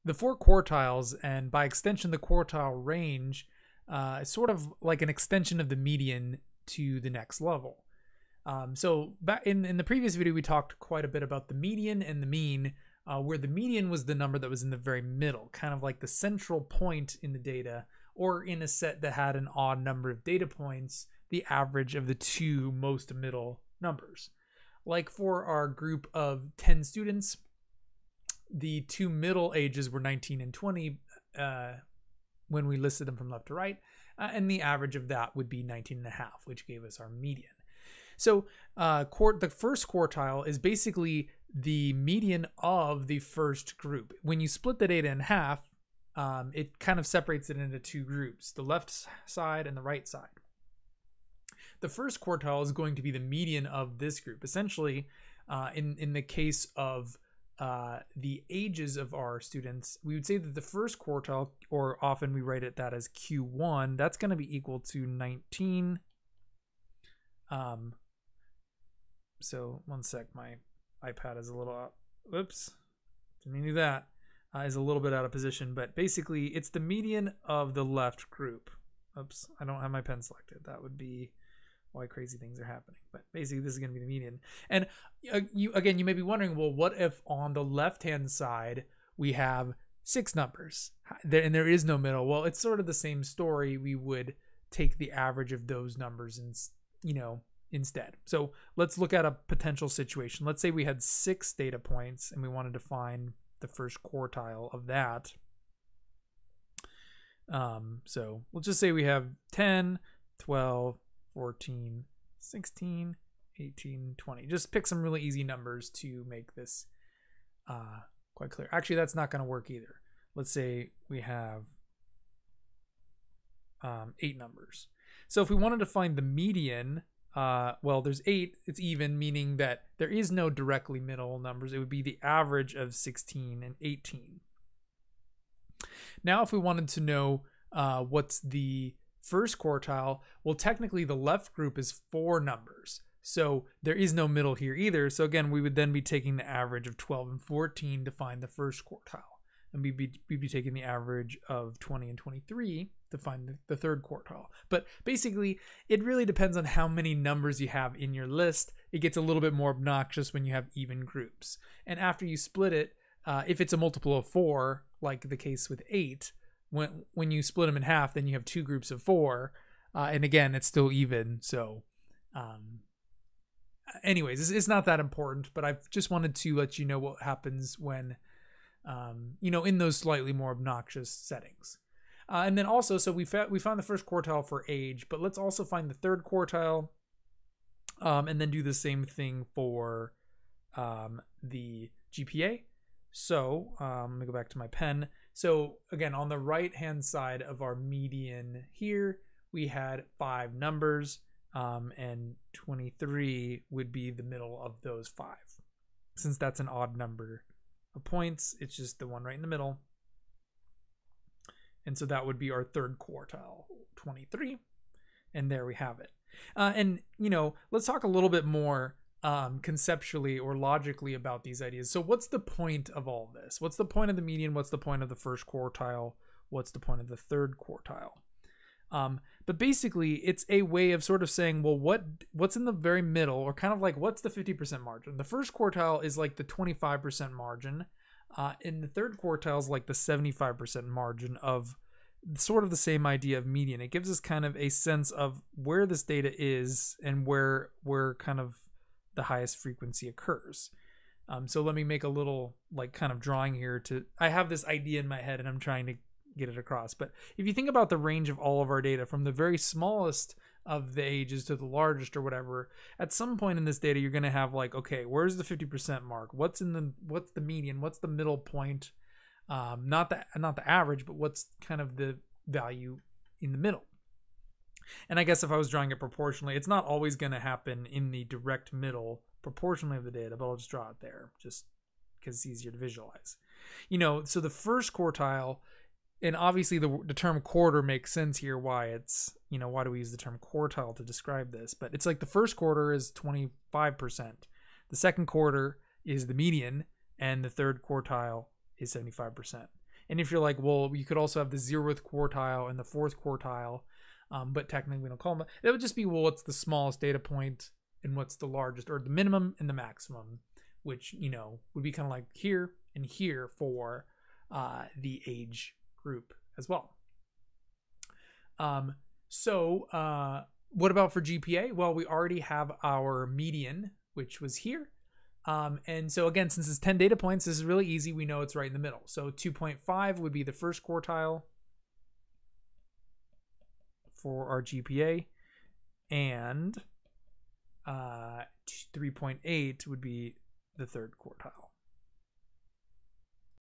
the four quartiles, and by extension the quartile range, is sort of like an extension of the median to the next level. So back in the previous video, we talked quite a bit about the median and the mean, where the median was the number that was in the very middle, kind of like the central point in the data, or in a set that had an odd number of data points, the average of the two most middle numbers. Like for our group of 10 students, the two middle ages were 19 and 20 when we listed them from left to right, and the average of that would be 19 and a half, which gave us our median. So the first quartile is basically the median of the first group. When you split the data in half, it kind of separates it into two groups, the left side and the right side. The first quartile is going to be the median of this group. Essentially, in the case of the ages of our students, we would say that the first quartile, or often we write it that as Q1, that's going to be equal to 19. So one sec, my iPad is a little, oops, didn't mean to do that, is a little bit out of position, but basically it's the median of the left group. Oops, I don't have my pen selected. That would be why crazy things are happening. But basically this is going to be the median. And you may be wondering, well, what if on the left-hand side we have 6 numbers and there is no middle? Well, it's sort of the same story. We would take the average of those numbers and, instead. So let's look at a potential situation. Let's say we had 6 data points and we wanted to find the first quartile of that. So let's just say we have 10, 12, 14, 16, 18, 20. Just pick some really easy numbers to make this quite clear. Actually, that's not going to work either. Let's say we have 8 numbers. So if we wanted to find the median, well, there's 8, it's even, meaning that there is no directly middle numbers. It would be the average of 16 and 18. Now, if we wanted to know what's the first quartile, well, technically the left group is 4 numbers. So there is no middle here either. So again, we would then be taking the average of 12 and 14 to find the first quartile. And we'd be taking the average of 20 and 23 to find the third quartile. But basically, it really depends on how many numbers you have in your list. It gets a little bit more obnoxious when you have even groups. And after you split it, if it's a multiple of 4, like the case with 8, when you split them in half, then you have 2 groups of 4. And again, it's still even. So anyways, it's not that important, but I've just wanted to let you know what happens when in those slightly more obnoxious settings. And then also, so we found the first quartile for age, but let's also find the third quartile, and then do the same thing for the GPA. So let me go back to my pen. So again, on the right-hand side of our median here, we had 5 numbers, and 23 would be the middle of those 5. Since that's an odd number of points, it's just the one right in the middle. And so that would be our third quartile, 23. And there we have it. And, let's talk a little bit more conceptually or logically about these ideas. So what's the point of all this? What's the point of the median? What's the point of the first quartile? What's the point of the third quartile? But basically, it's a way of sort of saying, well, what's in the very middle, or kind of like, what's the 50% margin? The first quartile is like the 25% margin, and the third quartile is like the 75% margin of sort of the same idea of median. It gives us kind of a sense of where this data is and where kind of the highest frequency occurs. So let me make a little kind of drawing here I have this idea in my head and I'm trying to get it across. But if you think about the range of all of our data from the very smallest of the ages to the largest or whatever, at some point in this data you're going to have okay, where's the 50% mark? What's the median? What's the middle point? Not the average, but what's kind of the value in the middle? And I guess if I was drawing it proportionally, it's not always going to happen in the direct middle proportionally of the data, but I'll just draw it there just because it's easier to visualize. So the first quartile, and obviously the term quarter makes sense here, why it's, why do we use the term quartile to describe this? But it's like the first quarter is 25%. The second quarter is the median, and the third quartile is 75%. And if you're like, well, you could also have the 0th quartile and the 4th quartile, but technically we don't call them. That would just be, well, what's the smallest data point and what's the largest, or the minimum and the maximum, which, you know, would be kind of like here and here for the age group as well. What about for GPA? Well, we already have our median, which was here. And so again, since it's 10 data points, this is really easy. We know it's right in the middle. So 2.5 would be the first quartile for our GPA, and 3.8 would be the third quartile.